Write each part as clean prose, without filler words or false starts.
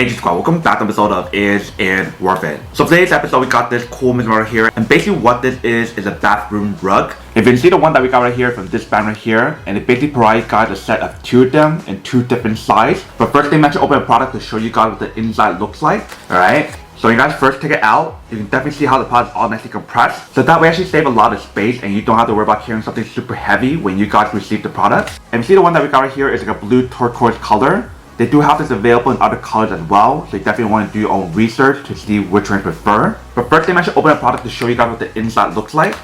Hey squad, welcome back to an episode of Is It Worth It? So for today's episode we got this cool mist right here, and basically what this is a bathroom rug. If you can see the one that we got right here from this brand right here, and it basically provides guys a set of two of them in two different sizes. But first thing, I'm actually open the product to show you guys what the inside looks like. Alright, so you guys first take it out, you can definitely see how the product is all nicely compressed. So that way actually save a lot of space and you don't have to worry about carrying something super heavy when you guys receive the product. And you see the one that we got right here is like a blue turquoise color. They do have this available in other colors as well, so you definitely want to do your own research to see which one you prefer. But first thing, I should open the product to show you guys what the inside looks like.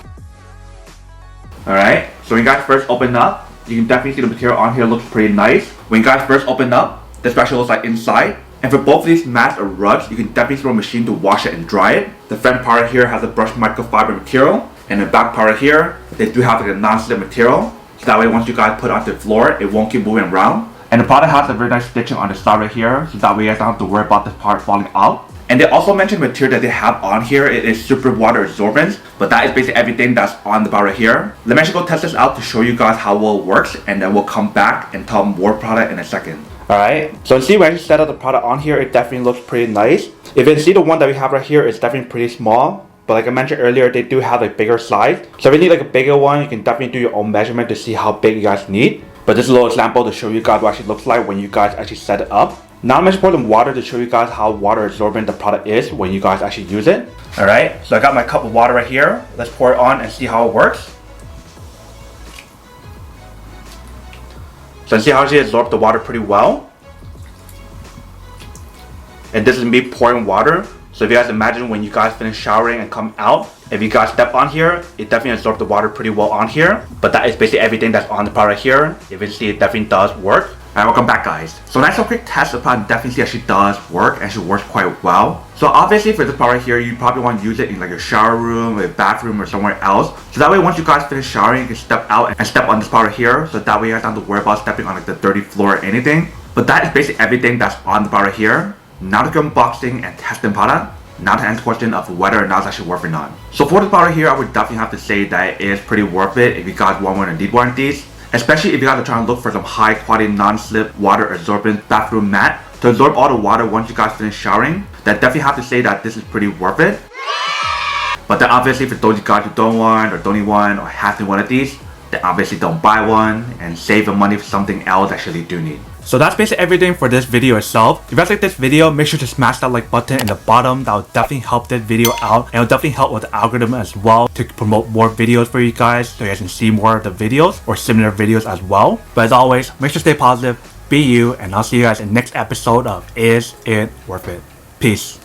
Alright, so when you guys first open up, you can definitely see the material on here looks pretty nice. When you guys first open up, this actually looks like inside. And for both of these mats or rugs, you can definitely throw a machine to wash it and dry it. The front part here has a brushed microfiber material, and the back part here, they do have like a non-slip material. So that way once you guys put it onto the floor, it won't keep moving around. And the product has a very nice stitching on the side right here, so that way you guys don't have to worry about this part falling out. And they also mentioned the material that they have on here, it is super water absorbent, but that is basically everything that's on the bar right here. Let me actually go test this out to show you guys how well it works, and then we'll come back and tell more product in a second. Alright, so see when I set up the product on here, it definitely looks pretty nice. If you can see the one that we have right here, it's definitely pretty small. But like I mentioned earlier, they do have a bigger size. So if you need like a bigger one, you can definitely do your own measurement to see how big you guys need. But this is a little example to show you guys what it actually looks like when you guys actually set it up. Now I'm going to pour some water to show you guys how water absorbent the product is when you guys actually use it. Alright, so I got my cup of water right here. Let's pour it on and see how it works. So see how she absorbs the water pretty well. And this is me pouring water. So if you guys imagine when you guys finish showering and come out, if you guys step on here, it definitely absorbs the water pretty well on here. But that is basically everything that's on the product here. If you see, it definitely does work. Alright, welcome back guys. So nice little quick test, the product definitely actually does work and actually works quite well. So obviously for this product here, you probably want to use it in like a shower room, a bathroom, or somewhere else. So that way once you guys finish showering, you can step out and step on this product here. So that way you guys don't have to worry about stepping on like the dirty floor or anything. But that is basically everything that's on the product here. Now to go unboxing and testing product. Now to answer the question of whether or not it's actually worth it or not. So for the product here, I would definitely have to say that it is pretty worth it if you guys want one and need one of these. Especially if you guys are trying to look for some high quality non-slip water absorbent bathroom mat to absorb all the water once you guys finish showering. Then definitely have to say that this is pretty worth it. But then obviously for those of you guys who don't want or don't need one or have to one of these, then obviously don't buy one and save the money for something else that you actually do need. So that's basically everything for this video itself. If you guys like this video, make sure to smash that like button in the bottom. That will definitely help this video out, and it will definitely help with the algorithm as well to promote more videos for you guys so you guys can see more of the videos or similar videos as well. But as always, make sure to stay positive, be you, and I'll see you guys in the next episode of Is It Worth It? Peace.